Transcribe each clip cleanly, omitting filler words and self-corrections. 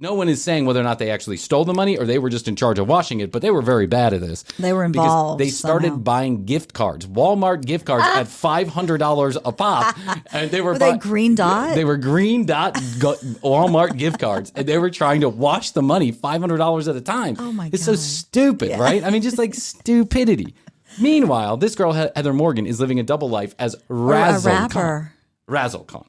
no one is saying whether or not they actually stole the money or they were just in charge of washing it, but they were very bad at this. They were involved. Because they started buying gift cards, Walmart gift cards at $500 a pop. And they were they green dot? They were green dot Walmart gift cards. And they were trying to wash the money $500 at a time. Oh, my God. It's so stupid, right? I mean, just like stupidity. Meanwhile, this girl, Heather Morgan, is living a double life as Razzlekahn. Razzlekahn.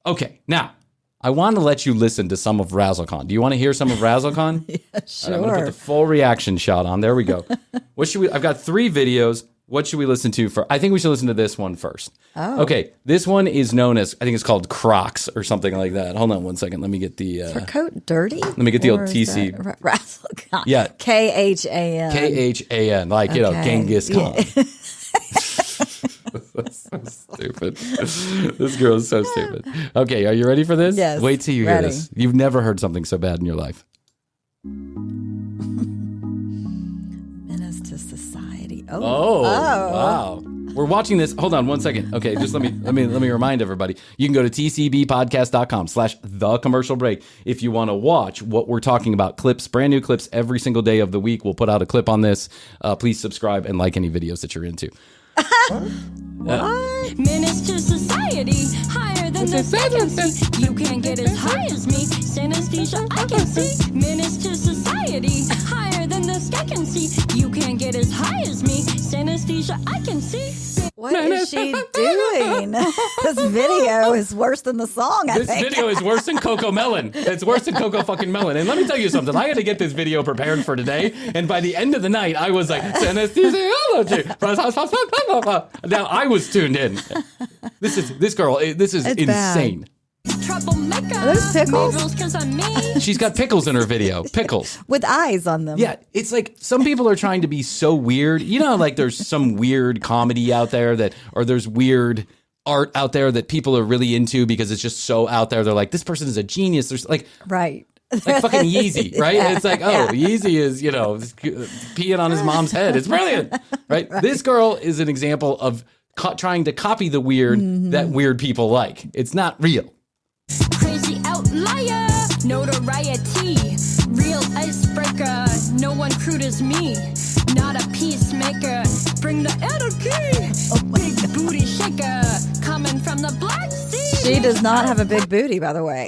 Okay, now, I want to let you listen to some of Razzlekahn. Do you want to hear some of Razzlekahn? Yeah, sure. Right, I'm going to put the full reaction shot on. There we go. I've got 3 videos. What should we listen to first? I think we should listen to this one first. Oh. Okay, this one is known as, I think it's called Crocs or something like that. Hold on one second. Let me get the... Is her coat dirty? Let me get the old TC. Razzlekahn. Yeah. K-H-A-N. K-H-A-N. Like, okay. Genghis Khan. Yeah. That's so stupid. This girl is so stupid. Okay, are you ready for this? Yes. Wait till you hear this. You've never heard something so bad in your life. Menace to society. Oh, wow. We're watching this. Hold on one second. Okay, just let me remind everybody. You can go to tcbpodcast.com/thecommercialbreak if you want to watch what we're talking about. Clips, brand new clips every single day of the week. We'll put out a clip on this. Please subscribe and like any videos that you're into. What? Menace to society, higher than the vacancy. You can't get as high as me. Synesthesia, I can see. Menace to society, higher than the sky can see. You can't get as high as me. Synesthesia, I can see. What is she doing? This video is worse than the song, I think. This video is worse than Coco Melon. It's worse than Coco fucking Melon. And let me tell you something. I had to get this video prepared for today. And by the end of the night, I was like, synesthesiology. Now I was tuned in. This is insane. Bad. Troublemaker. Are those pickles? She's got pickles in her video. Pickles. With eyes on them. Yeah, it's like some people are trying to be so weird. You know, like there's some weird comedy out there or there's weird art out there that people are really into because it's just so out there. They're like, this person is a genius. There's like... Right. Like fucking Yeezy, right? Yeah, it's like, Yeezy is, peeing on his mom's head. It's brilliant, right? This girl is an example of trying to copy the weird that weird people like. It's not real. Crazy outlier, notoriety, real icebreaker. No one crude as me, not a peacemaker. Bring the anarchy. Big booty shaker, coming from the Black Sea. She does not have a big booty, by the way.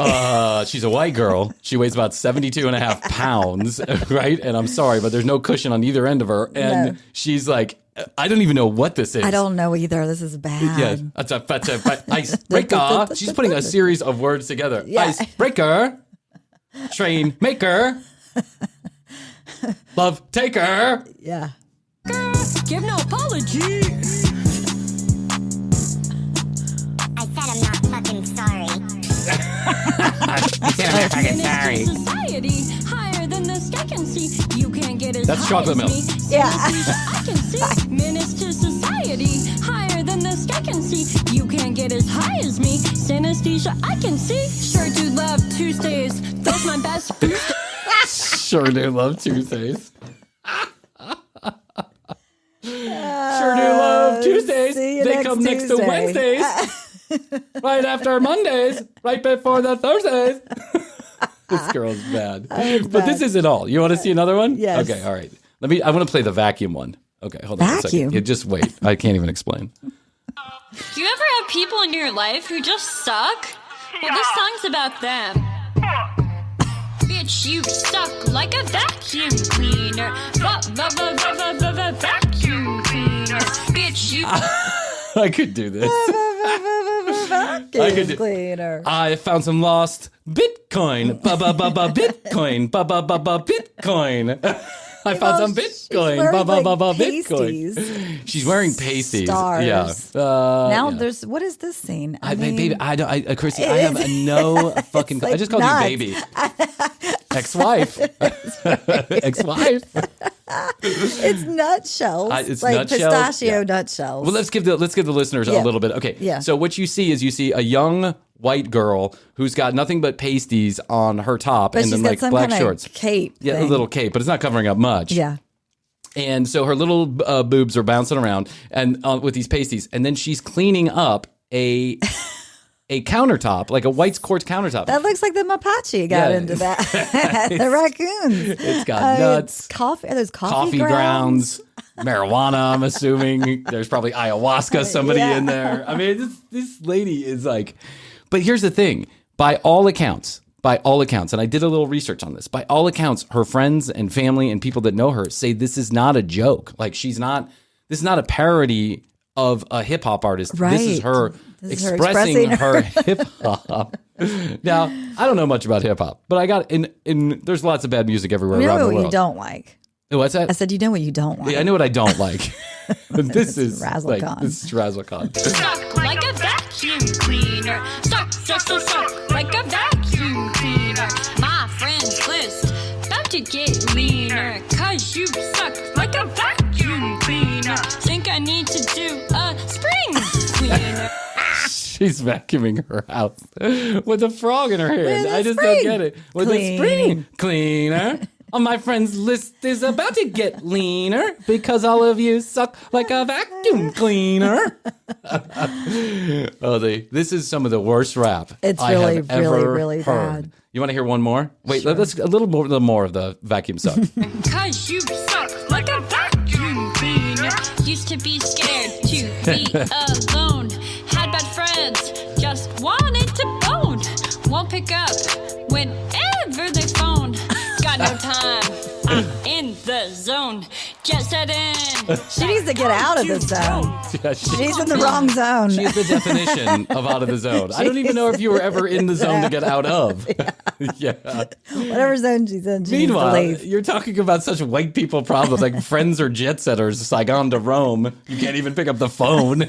She's a white girl. She weighs about 72.5 pounds, right? And I'm sorry, but there's no cushion on either end of her. And she's like, I don't even know what this is. I don't know either. This is bad. Yeah, that's a icebreaker. She's putting a series of words together. Yeah. Icebreaker, train maker, love taker. Yeah. Give no apology. I said I'm not fucking sorry. I said I'm not fucking sorry. Society, higher than the sky can see. You can't get as That's high chocolate as milk. me. Yeah. I can see. Menace to society, higher than the sky can see. You can't get as high as me. Synesthesia, I can see. Sure do love Tuesdays. That's my best boost. Sure do love Tuesdays. Sure do love Tuesdays. They come next to Wednesdays. Right after Mondays. Right before the Thursdays. This girl's bad. But this isn't all. You want to see another one? Yes. Okay, all right. I want to play the vacuum one. Okay, hold on a second. Yeah, just wait. I can't even explain. Do you ever have people in your life who just suck? Well, this song's about them. Bitch, you suck like a vacuum cleaner. Vacuum cleaner. Bitch, you... I could do this. Cleaner. I found some lost Bitcoin. Bitcoin. Bitcoin. I found some Bitcoin. Bitcoin. She's wearing pasties. Stars. Yeah. Now there's, what is this scene? Baby, Krissy, I have no fucking. I just called you baby. Ex-wife. Ex-wife. It's nutshells. It's like nutshells. pistachio nutshells. Well, let's give the listeners a little bit. Okay. Yeah. So what you see is a young white girl who's got nothing but pasties on her top but and then like some black kind shorts. Of cape. Yeah, thing. a little cape, but it's not covering up much. Yeah. And so her little boobs are bouncing around and with these pasties, and then she's cleaning up a a countertop, like a white quartz countertop. That looks like the Mapache got Yeah. into that. The raccoons. It's got nuts, It's coffee. There's coffee grounds, marijuana. I'm assuming there's probably ayahuasca. Somebody Yeah. in there. I mean, this lady is like. But here's the thing: by all accounts, and I did a little research on this. By all accounts, her friends and family and people that know her say this is not a joke. Like she's not. This is not a parody of a hip hop artist. Right. This is her This is her expressing expressing her hip hop. Now, I don't know much about hip hop, but I got in. There's lots of bad music everywhere You around know the what world. you don't like. What's that? I said, you know what you don't like. Yeah, I know what I don't like. But this is Razzlekahn. this is Razzlekahn. Suck like a vacuum cleaner. Suck like a vacuum cleaner. My friends list about to get leaner. Cause you suck like a vacuum cleaner. Think I need to do a spring cleaner. She's vacuuming her house with a frog in her hand. With a I just don't spring get it. With a spring cleaner. On my friends list is about to get leaner because all of you suck like a vacuum cleaner. This is some of the worst rap It's I really, have ever really heard. bad. You want to hear one more? Wait, let's a little more of the vacuum suck. Cause you suck like a vacuum cleaner. Used to be scared to be alone. Had bad friends, just wanted to bone. Won't pick up whenever they phone. Got no time, I'm in the zone. Just set in. She needs to get out of the zone. Yeah, She's in the wrong zone. She is the definition of out of the zone. I don't even know if you were ever in the zone to get out of. Yeah. Whatever zone she's in, she Meanwhile, needs to leave. you're talking about such white people problems like friends or jet setters, Saigon to Rome. You can't even pick up the phone.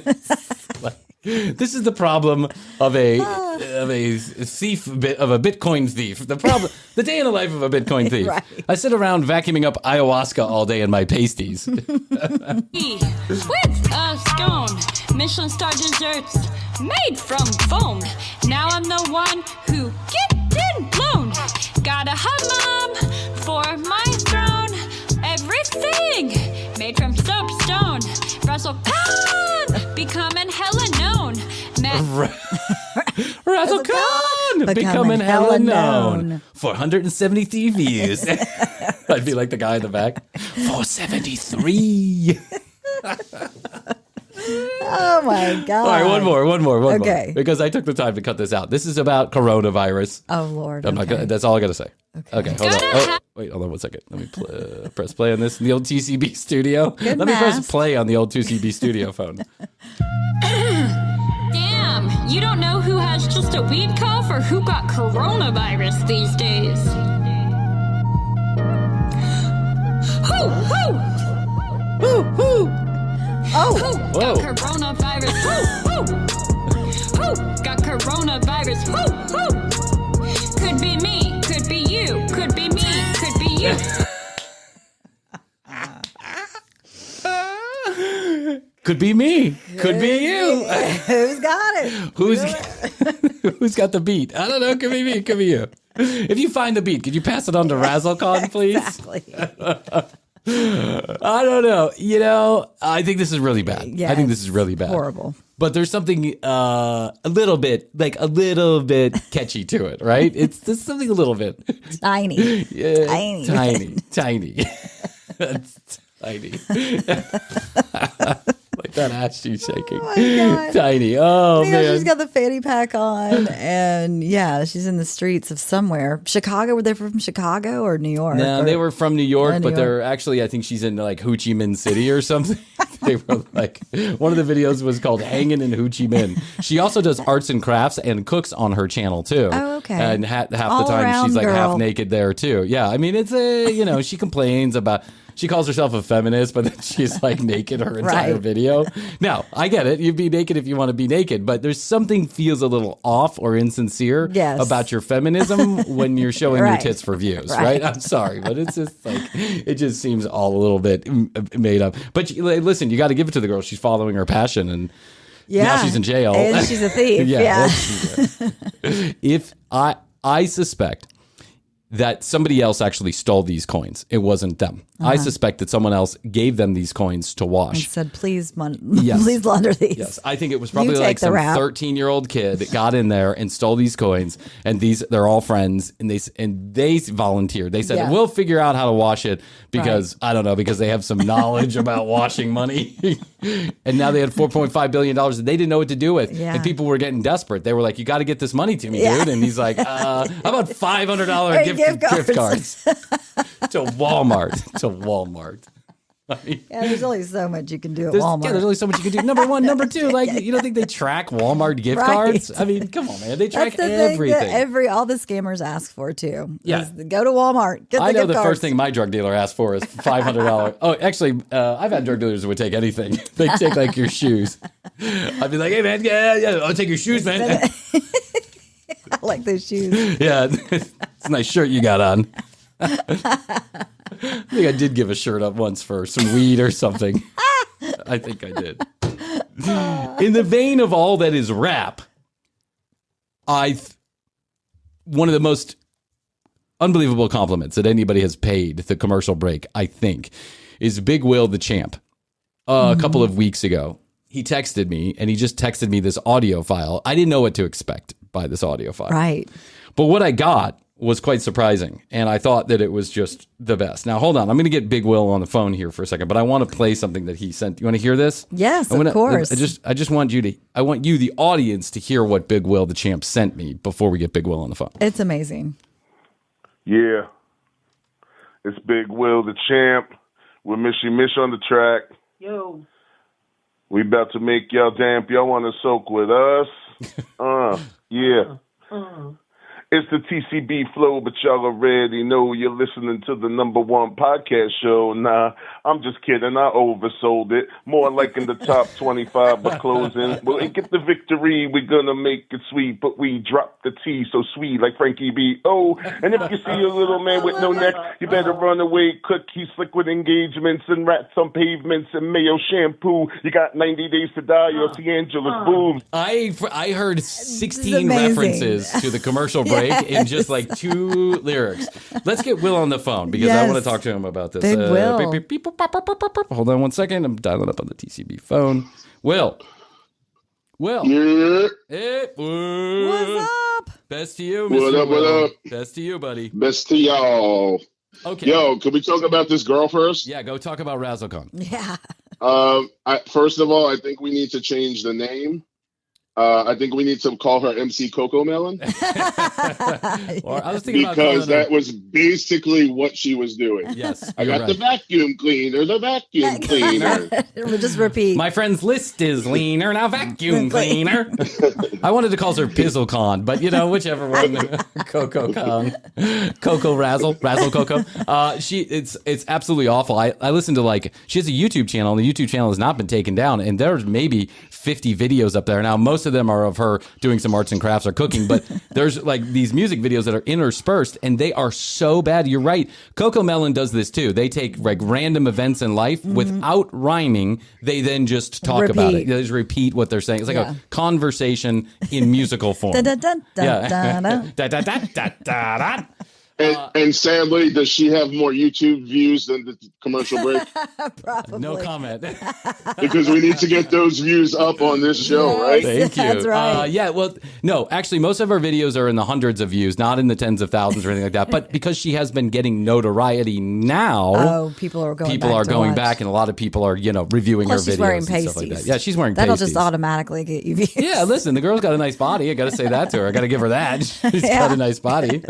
This is the problem of a thief, of a Bitcoin thief. The problem, the day in the life of a Bitcoin thief. Right. I sit around vacuuming up ayahuasca all day in my pasties. With a scone. Michelin star desserts made from foam. Now I'm the one who getting blown. Got a hot mom for my throne. Everything made from soapstone. Razzlekahn becoming hella known. Razzlekahn becoming hella known. 473 views. I'd be like the guy in the back. 473. Oh my God. All right, one more. Okay. Because I took the time to cut this out. This is about coronavirus. Oh Lord. I'm not okay. gonna, that's all I got to say. Okay, hold on. Oh, wait, hold on 1 second. Let me press play on this in the old TCB studio. Let me press mask. play on the old TCB studio phone. Damn, you don't know who has just a weed cough or who got coronavirus these days. Who? Oh, Who got coronavirus? Who got coronavirus? Who? Could be me, could be you, could be me, could be you. Could be me. Could be you. who's got it? Who's got the beat? I don't know. Could be me. Could be you. If you find the beat, could you pass it on to Razzlekahn, please? Exactly. I don't know. You know, I think this is really bad. Yeah, I think this is really bad. Horrible. But there's something a little bit catchy to it, right? There's something a little bit Tiny. yeah, Tiny. tiny. That's tiny. Like that ass she's shaking. Oh my God. Tiny. Oh Yeah, man. she's got the fanny pack on, and yeah, she's in the streets of somewhere. Chicago? Were they from Chicago or New York? No, Or- they were from New York, New but York. they're actually, I think she's in like Ho Chi Minh City or something. They were like, one of the videos was called Hanging in Ho Chi Minh. She also does arts and crafts and cooks on her channel too. Oh, okay. And half the All time around she's like half girl. naked there too. Yeah, I mean, it's she complains about, she calls herself a feminist, but then she's like naked her entire Right. video. Now, I get it. You'd be naked if you want to be naked, but there's something feels a little off or insincere Yes. about your feminism when you're showing your Right. tits for views, Right. right? I'm sorry, but it's just like, it just seems all a little bit made up. But listen, you got to give it to the girl. She's following her passion, and now she's in jail. And she's a thief. Yeah. If I suspect that somebody else actually stole these coins. It wasn't them. I suspect that someone else gave them these coins to wash. And said, please Yes. please launder these. Yes, I think it was probably You like take the some rap. 13-year-old kid that got in there and stole these coins, and they're all friends, and they volunteered. They said, Yeah. we'll figure out how to wash it because, I don't know, because they have some knowledge about washing money. And now they had $4.5 billion that they didn't know what to do with. Yeah. And people were getting desperate. They were like, you got to get this money to me, Yeah. dude. And he's like, how about $500 Hey, gift gift cards to Walmart. To Walmart. I mean, Yeah, there's only so much you can do at there's, Walmart. yeah, there's only so much you can do. Number one, number two, like you don't think they track Walmart gift Right. cards? I mean, come on, man, they track That's the everything. thing that all the scammers ask for too. Yeah. is go to Walmart. Get the I know gift the cards. first thing my drug dealer asked for is $500. Oh, actually, I've had drug dealers who would take anything. They take like your shoes. I'd be like, hey man, yeah, I'll take your shoes, man. I like those shoes. Yeah, it's a nice shirt you got on. I think I did give a shirt up once for some weed or something. I think I did. In the vein of all that is rap, one of the most unbelievable compliments that anybody has paid the commercial break, I think, is Big Will the Champ. A couple of weeks ago, he texted me, and he just texted me this audio file. I didn't know what to expect by this audio file. Right. But what I got was quite surprising, and I thought that it was just the best. Now, hold on. I'm going to get Big Will on the phone here for a second, but I want to play something that he sent. You want to hear this? Yes, of course. I just want you, the audience, to hear what Big Will the Champ sent me before we get Big Will on the phone. It's amazing. Yeah. It's Big Will the Champ with Mishy Mish on the track. Yo. We about to make y'all damp. Y'all want to soak with us? Yeah. It's the TCB flow, but y'all already know you're listening to the #1 podcast show. Nah, I'm just kidding. I oversold it. More like in the top 25, but closing. We'll get the victory. We're gonna make it sweet, but we drop the T so sweet like Frankie B. Oh, and if you see a little man with no neck, you better run away. Cook, he's slick with engagements and rats on pavements and mayo shampoo. You got 90 days to die or see Angela's boobs. I heard 16 amazing. references to the commercial break in just like 2 lyrics. Let's get Will on the phone because I Yes. want to talk to him about this. Big Will. Hold on one second. I'm dialing up on the TCB phone. Will. Yeah. Hey, What's up? best to you, What Mr. up, Will. what up? Best to you, buddy. Best to y'all. Okay. Yo, can we talk about this girl first? Yeah, go talk about Razzlekahn. Yeah. First of all, I think we need to change the name. I think we need to call her MC Coco Melon Or I was thinking about because calling her- that was basically what she was doing. Yes, I you're got right. the vacuum cleaner, the vacuum cleaner. We'll just repeat. My friend's list is leaner, now vacuum cleaner. I wanted to call her Pizzlecon, but whichever one. Coco Con. Coco Razzle Coco. It's absolutely awful. I listened to she has a YouTube channel, and the YouTube channel has not been taken down, and there's maybe 50 videos up there. Now, most of them are of her doing some arts and crafts or cooking, but there's these music videos that are interspersed, and they are so bad. You're right. Coco Melon does this too. They take random events in life without rhyming. They then just talk about it. Repeat. They just repeat what they're saying. It's like Yeah. a conversation in musical form. Dun, dun, dun, dun, Yeah. dun, dun. Da, da, da, da, da, da. And sadly, does she have more YouTube views than the commercial break? Probably. No comment. Because we need to get those views up on this show, right? Thank you. That's right. Yeah, well, no, actually, most of our videos are in the hundreds of views, not in the tens of thousands or anything like that. But because she has been getting notoriety now, Oh, people are going back to watch. and a lot of people are, reviewing Plus, her she's videos wearing and stuff like that. pasties. Yeah, she's wearing That'll pasties. just automatically get you views. Yeah, listen, the girl's got a nice body. I got to say that to her. I got to give her that. She's got a nice body.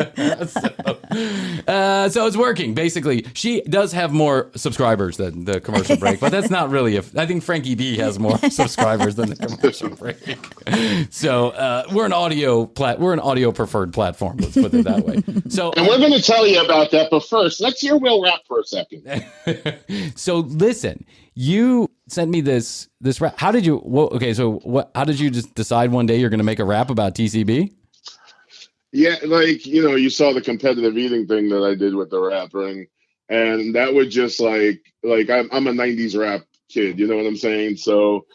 So it's working. Basically, she does have more subscribers than the commercial break, but that's not really. I think Frankie B has more subscribers than the commercial break. So we're an audio preferred platform. Let's put it that way. So And we're going to tell you about that, but first, let's hear Will rap for a second. So listen, you sent me this rap. How did you? How did you just decide one day you're going to make a rap about TCB? Yeah, you saw the competitive eating thing that I did with the rapper, and that would just I'm a 90s rap kid, you know what I'm saying? So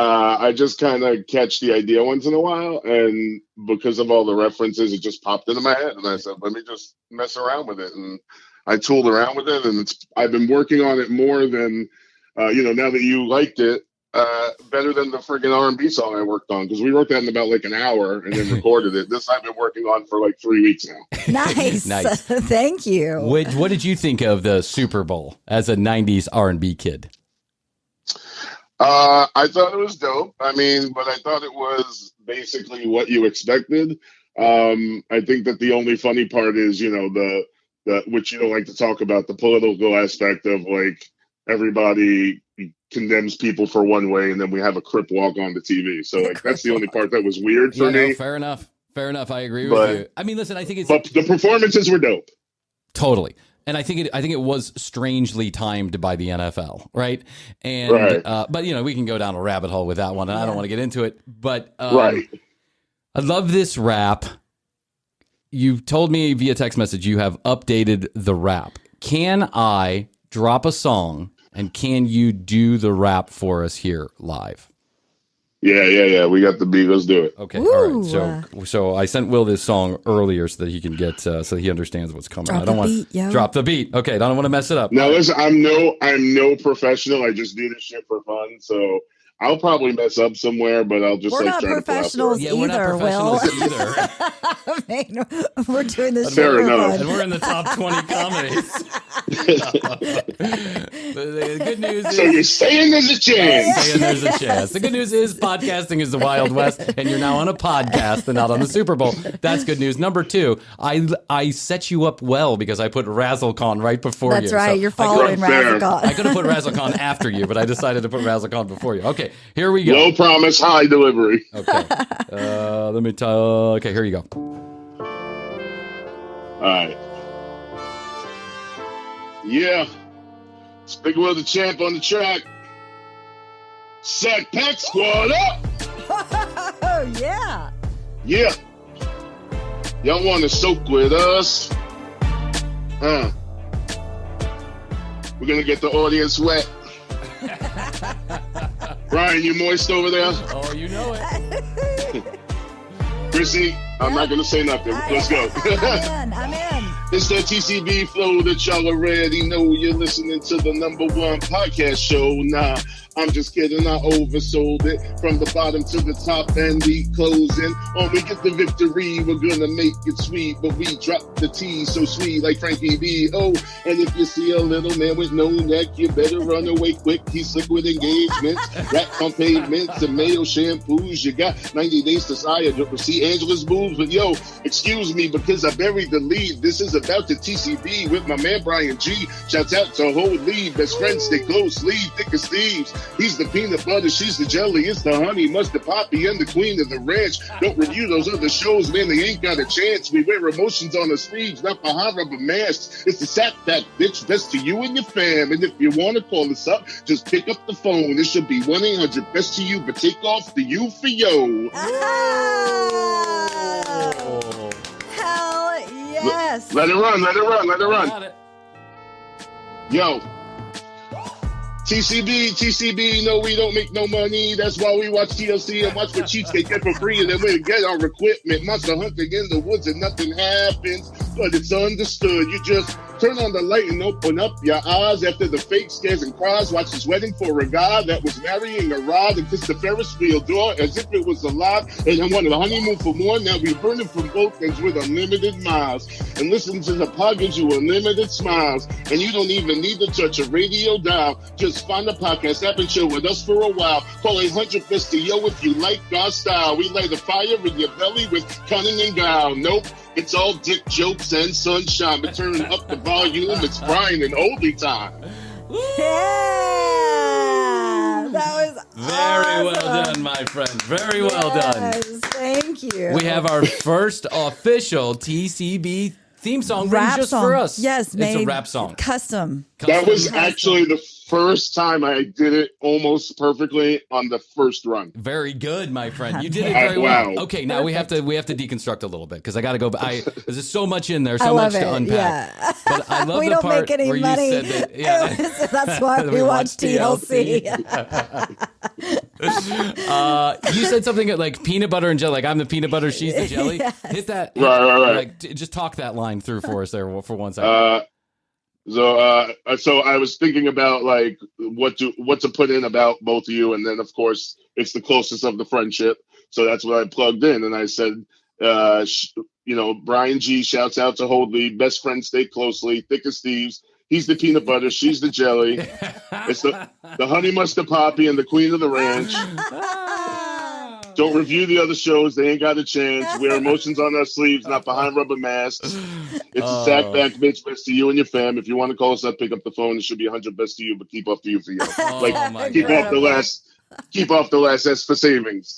I just kind of catch the idea once in a while, and because of all the references, it just popped into my head, and I said, let me just mess around with it, and I tooled around with it, and I've been working on it more than, now that you liked it, better than the friggin' R&B song I worked on, because we wrote that in about like an hour and then recorded it. This I've been working on for like 3 weeks now. Nice. Nice. Thank you. What did you think of the Super Bowl as a 90s R&B kid? I thought it was dope. I mean, but I thought it was basically what you expected. I think that the only funny part is, the which you don't like to talk about, the political aspect of like everybody condemns people for one way and then we have a Crip walk on the TV. So like that's the only part that was weird for me. No, fair enough. I agree with you. I mean, listen, I think but the performances were dope. Totally. And I think it was strangely timed by the NFL, right? And right. But we can go down a rabbit hole with that one, and I don't want to get into it. But right. I love this rap. You told me via text message you have updated the rap. Can I drop a song, and can you do the rap for us here live? Yeah. We got the beat. Let's do it. Okay. All right. So I sent Will this song earlier so that he can get so he understands what's coming. I don't want to drop the beat. Okay. I don't want to mess it up. Now listen, I'm no professional. I just do this shit for fun. So I'll probably mess up somewhere, but I'll just we're not professionals we're not professionals either. I mean, we're doing this fair shit enough. And we're in the top 20 comedies. The good news is... So you're saying there's a chance. Saying there's a chance. The good news is podcasting is the Wild West, and you're now on a podcast and not on the Super Bowl. That's good news. Number 2, I set you up well because I put Razzlekahn right before you. That's right. You're following Razzlekahn. I could have put Razzlekahn after you, but I decided to put Razzlekahn before you. Okay, here we go. Low promise, high delivery. Okay. Let me tell... Okay, here you go. All right. Yeah. It's Big Will the champ on the track. Sack Pack Squad up. Oh, yeah. Yeah. Y'all want to soak with us? We're going to get the audience wet. Bryan, you moist over there? Oh, you know it. Krissy, I'm not going to say nothing. Let's go. I'm in. It's that TCB flow that y'all already know. You're listening to the #1 podcast show. Nah, I'm just kidding. I oversold it from the bottom to the top and the closing. Oh, we get the victory. We're going to make it sweet, but we drop the T so sweet like Frankie B. Oh, and if you see a little man with no neck, you better run away quick. He's slick with engagements, racks on pavements, and male shampoos. You got 90 days to see Angela's boobs. But yo, excuse me because I buried the lead. This is about the TCB with my man Brian G. Shouts out to whole lead. Best friends stay close, lead thick as thieves. He's the peanut butter, she's the jelly, it's the honey, mustard poppy, and the queen of the ranch. Don't review those other shows, man, they ain't got a chance. We wear emotions on our sleeves, not behind rubber masks. It's the Sack Pack, bitch, best to you and your fam. And if you want to call us up, just pick up the phone. It should be 1-800 best to you, but take off the U for yo. Oh. Hell yes. Let it run. Got it. Yo. TCB, no, we don't make no money. That's why we watch TLC and watch what Cheapskate get for free, and then we get our equipment. Monster hunting in the woods and nothing happens, but it's understood. You just turn on the light and open up your eyes after the fake scares and cries. Watch this wedding for a guy that was marrying a rod and kissed the Ferris wheel door as if it was alive. And I wanted a honeymoon for more. Now we burning from both ends with unlimited miles. And listen to the pod gives you unlimited smiles. And you don't even need to touch a radio dial. Just find a podcast app and chill with us for a while. Call 800 best to yo if you like our style. We light a fire in your belly with cunning and guile. Nope. It's all dick jokes and sunshine, but turn up the volume. It's Bryan and Oldie time. Yeah, that was very well done, my friend. Very well done. Thank you. We have our first official TCB theme song rap just song. for us. Yes, it's a rap song. Custom. That was actually the first time I did it almost perfectly on the first run. Very good, my friend. You did it very well. Wow. Okay, now we have to deconstruct a little bit because I got to go. There's just so much in there, so much to unpack. Yeah. But I love we the don't part make any where money. you said that. Yeah, That's why we watch TLC. You said something like peanut butter and jelly. Like I'm the peanut butter, she's the jelly. Yes. Hit that. Right. Like, just talk that line through for us there for 1 second. So I was thinking about like what to put in about both of you, and then of course it's the closest of the friendship. So that's what I plugged in, and I said, Brian G shouts out to Holdley, best friends stay closely, thick as thieves. He's the peanut butter, she's the jelly. It's the honey mustard poppy and the queen of the ranch. Don't review the other shows. They ain't got a chance. Wear emotions on our sleeves, not behind rubber masks. It's a sack back, bitch. Best to you and your fam. If you want to call us up, pick up the phone. It should be 100 best to you, but keep off to you for you. Keep off the last S for savings.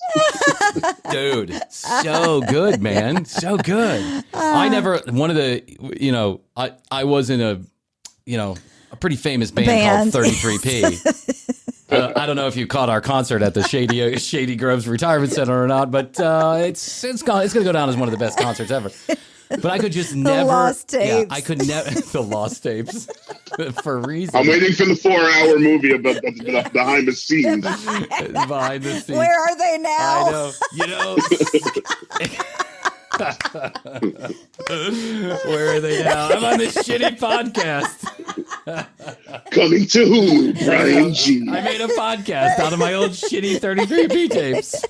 Dude, so good, man. So good. I was in a pretty famous band called 33P. I don't know if you caught our concert at the Shady Groves Retirement Center or not, but it's going to go down as one of the best concerts ever. But I could just never. The lost tapes. Yeah, I could never. The lost tapes. For a reason. I'm waiting for the 4-hour movie about the behind the scenes. Behind the scenes. Where are they now? I know. Where are they now? I'm on this shitty podcast. Coming to who? Brian G. I made a podcast out of my old shitty 33P tapes.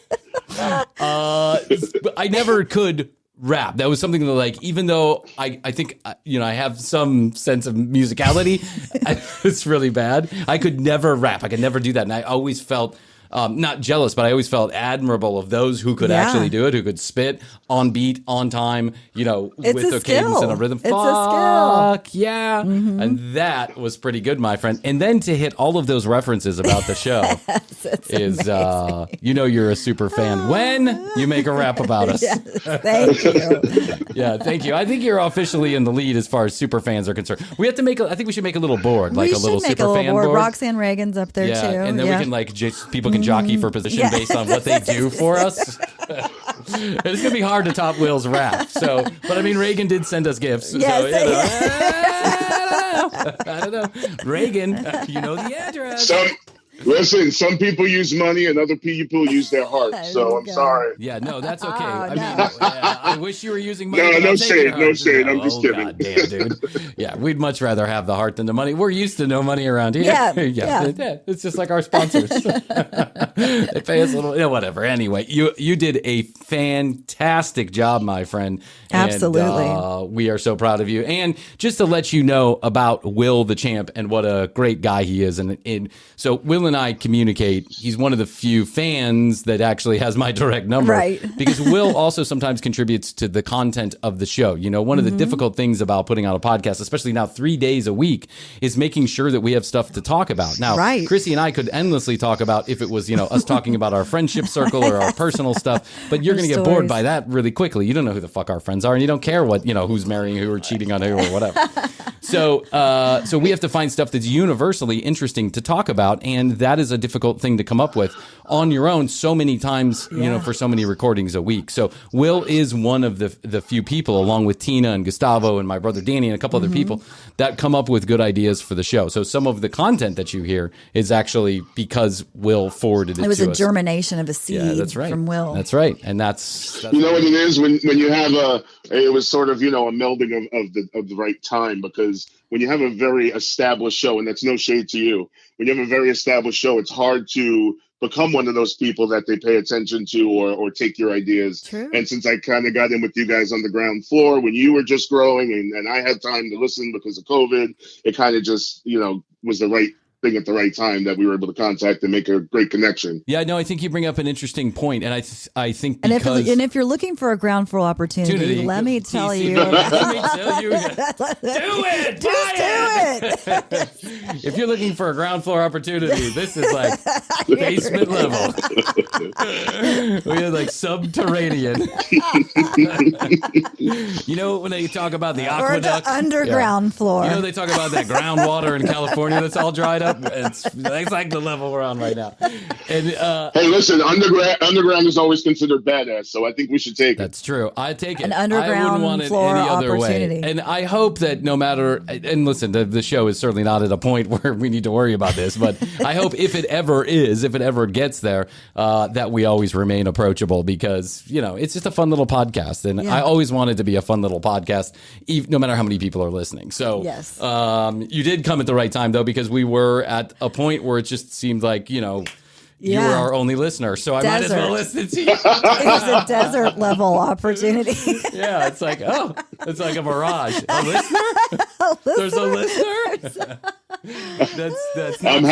I never could rap. That was something that, like, even though I think, I have some sense of musicality, it's really bad. I could never rap. I could never do that. And I always felt not jealous, but I always felt admirable of those who could actually do it, who could spit on beat, on time, with a cadence and a rhythm. It's a skill. Yeah. And that was pretty good, my friend. And then to hit all of those references about the show is, you're a super fan when you make a rap about us. Yes, thank you. Yeah, thank you. I think you're officially in the lead as far as super fans are concerned. We have to I think we should make a little board, like a little super fan board. Roxanne Reagan's up there too. And then we can people can jockey for position based on what they do for us. It's going to be hard to top Will's rap. So, but I mean, Reagan did send us gifts. Yes, I don't know. Reagan, you know the address. Some people use money and other people use their heart. So I'm sorry. Yeah, no, that's okay. I wish you were using money. No shade. I'm just kidding. God damn, dude. Yeah, we'd much rather have the heart than the money. We're used to no money around here. Yeah. It's just like our sponsors. They pay us a little, whatever. Anyway, you did a fantastic job, my friend. Absolutely. And, we are so proud of you. And just to let you know about Will the Champ and what a great guy he is. And so Will and I communicate. He's one of the few fans that actually has my direct number. Right. Because Will also sometimes contributes to the content of the show. One of the difficult things about putting out a podcast, especially now 3 days a week, is making sure that we have stuff to talk about. Now, Krissy and I could endlessly talk about if it was, us talking about our friendship circle or our personal stuff, but you're going to get bored by that really quickly. You don't know who the fuck our friends are, and you don't care what, who's marrying who or cheating on who or whatever. So we have to find stuff that's universally interesting to talk about, and that is a difficult thing to come up with on your own so many times, for so many recordings a week. So Will is one of the few people, along with Tina and Gustavo and my brother Danny and a couple other people, that come up with good ideas for the show. So some of the content that you hear is actually because Will forwarded it to us. It was a germination of a seed from Will. That's right. And that's what it is when you have it was sort of, a melding of the right time, because when you have a very established show, and that's no shade to you, when you have a very established show, it's hard to become one of those people that they pay attention to or take your ideas. True. And since I kind of got in with you guys on the ground floor when you were just growing and I had time to listen because of COVID, it kind of just, was the right thing at the right time that we were able to contact and make a great connection. Yeah, no, I think you bring up an interesting point, and I think and because if you're looking for a ground floor opportunity, let me tell you. Do it. Just do it. If you're looking for a ground floor opportunity, this is like basement level. We are like subterranean. When they talk about the aqueduct, or the underground floor. They talk about that groundwater in California that's all dried up. That's like the level we're on right now. And hey, listen, underground is always considered badass, so I think we should take it. That's true. I take it. An underground I wouldn't want it floor any other way. opportunity. And I hope that no matter, and listen, the show is certainly not at a point point where we need to worry about this. But I hope if it ever gets there, that we always remain approachable because, it's just a fun little podcast. And I always wanted to be a fun little podcast, no matter how many people are listening. So yes. You did come at the right time, though, because we were at a point where it just seemed like, you were our only listener, so I might as well listen to you. It was a desert level opportunity. Yeah, it's like a mirage. A listener? There's a listener? That's not...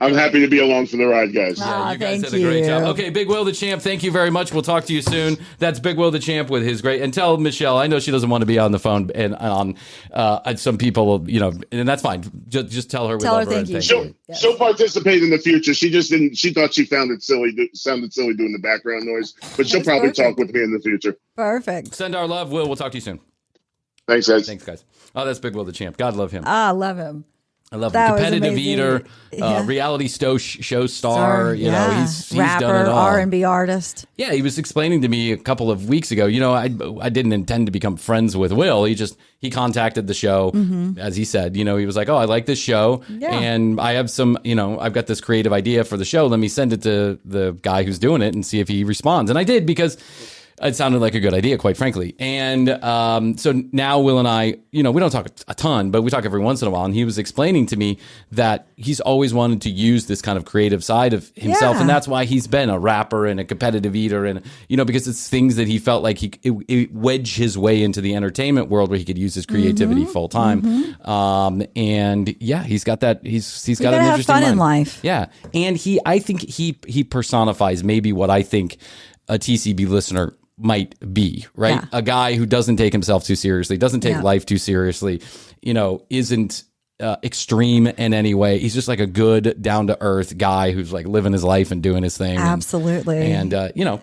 I'm happy to be along for the ride, guys. Yeah, you guys did a great job. Okay, Big Will the Champ, thank you very much. We'll talk to you soon. That's Big Will the Champ with his great... And tell Michelle, I know she doesn't want to be on the phone and on some people, and that's fine. Just tell her we love her. Thank you. She'll participate in the future. She just didn't... She thought she sounded silly doing the background noise, but she'll probably talk with me in the future. Perfect. Send our love, Will. We'll talk to you soon. Thanks, guys. Thanks, guys. Oh, that's Big Will the Champ. God love him. I love him. I love him. Competitive eater, reality show star. He's rapper, done it all. R&B artist. Yeah, he was explaining to me a couple of weeks ago. I didn't intend to become friends with Will. He contacted the show, as he said. He was like, "Oh, I like this show, and I have some. I've got this creative idea for the show. Let me send it to the guy who's doing it and see if he responds." And I did because it sounded like a good idea, quite frankly. And so now Will and I, we don't talk a ton, but we talk every once in a while. And he was explaining to me that he's always wanted to use this kind of creative side of himself. Yeah. And that's why he's been a rapper and a competitive eater. And, because it's things that he felt like he wedged his way into the entertainment world where he could use his creativity full time. And yeah, he's got that. He's got an interesting fun mind. In life. Yeah. And I think he personifies maybe what I think a TCB listener might be, right? Yeah. A guy who doesn't take himself too seriously, doesn't take life too seriously, isn't extreme in any way. He's just like a good, down to earth guy who's like living his life and doing his thing. Absolutely. And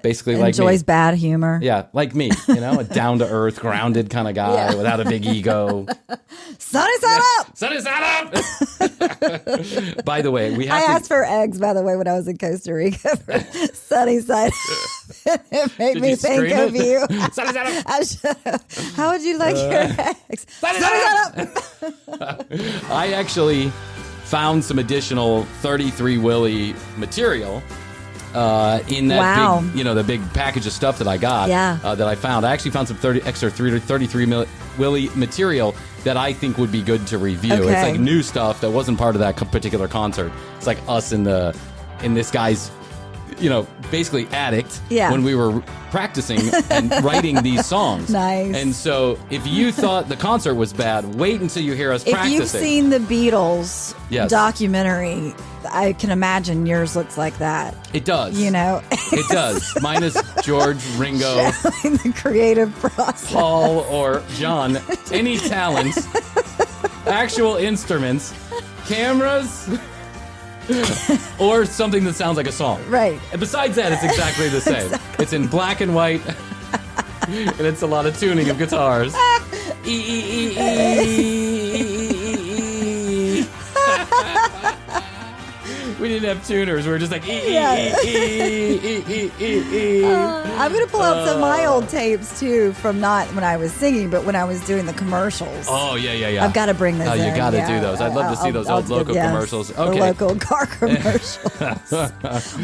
basically like me. Enjoys bad humor. Yeah, like me, a down to earth, grounded kind of guy without a big ego. Sunny side up! Sunny side up! By the way, I asked for eggs, by the way, when I was in Costa Rica for sunny side up. It made me think of you. Sunny side up! How would you like your eggs? Sunny side up! I actually found some additional 33 Willie material in that big, the big package of stuff that I got. That I found. I actually found some 33 Willie material that I think would be good to review. Okay. It's like new stuff that wasn't part of that particular concert. It's like us in this guy's, basically attic when we were practicing and writing these songs. Nice. And so if you thought the concert was bad, wait until you hear us practicing. If you've seen the Beatles documentary, I can imagine yours looks like that. It does. It does. Minus George, Ringo, the creative process. Paul, or John. Any talents, actual instruments, cameras, or something that sounds like a song. Right. And besides that, it's exactly the same. Exactly. It's in black and white, and it's a lot of tuning of guitars. We didn't have tuners. We were just like, I'm going to pull out some of my old tapes, too, from not when I was singing, but when I was doing the commercials. Oh, yeah. I've got to bring those in. You got to do those. I'd love to see those old local commercials. Okay. The local car commercials.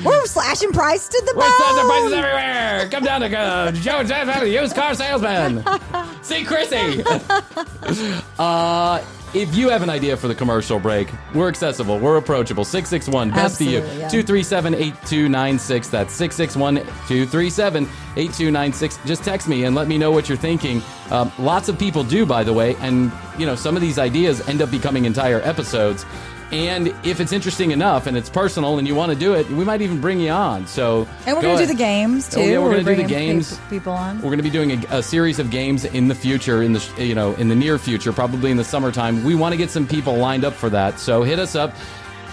We're slashing price to the bone. We're slashing prices everywhere. Come down to Joe's used car salesman. See Krissy. If you have an idea for the commercial break, we're accessible. We're approachable. 661 best of you. 237-8296. That's 661-237-8296. Just text me and let me know what you're thinking. Lots of people do, by the way. And, some of these ideas end up becoming entire episodes. And if it's interesting enough and it's personal and you want to do it, we might even bring you on. And we're going to do the games too. Oh, yeah, we're going to do the games. People on. We're going to be doing a series of games in the future, in the near future, probably in the summertime. We want to get some people lined up for that. So hit us up.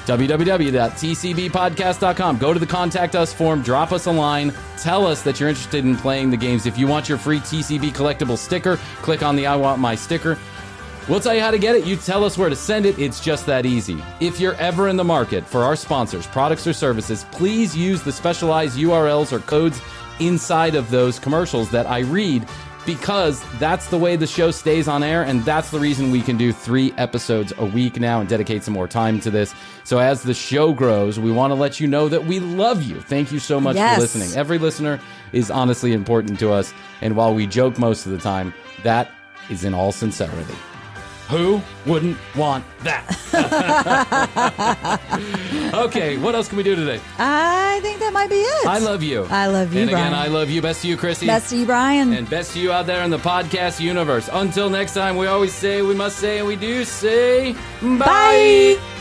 www.tcbpodcast.com. Go to the Contact Us form. Drop us a line. Tell us that you're interested in playing the games. If you want your free TCB collectible sticker, click on the I Want My Sticker. We'll tell you how to get it. You tell us where to send it. It's just that easy. If you're ever in the market for our sponsors, products or services, please use the specialized URLs or codes inside of those commercials that I read because that's the way the show stays on air, and that's the reason we can do 3 episodes a week now and dedicate some more time to this. So as the show grows, we want to let you know that we love you. Thank you so much for listening. Every listener is honestly important to us, and while we joke most of the time, that is in all sincerity. Who wouldn't want that? Okay, what else can we do today? I think that might be it. I love you. I love you, And again, Bryan. I love you. Best to you, Krissy. Best to you, Bryan. And best to you out there in the podcast universe. Until next time, we always say, we must say, and we do say, bye. Bye.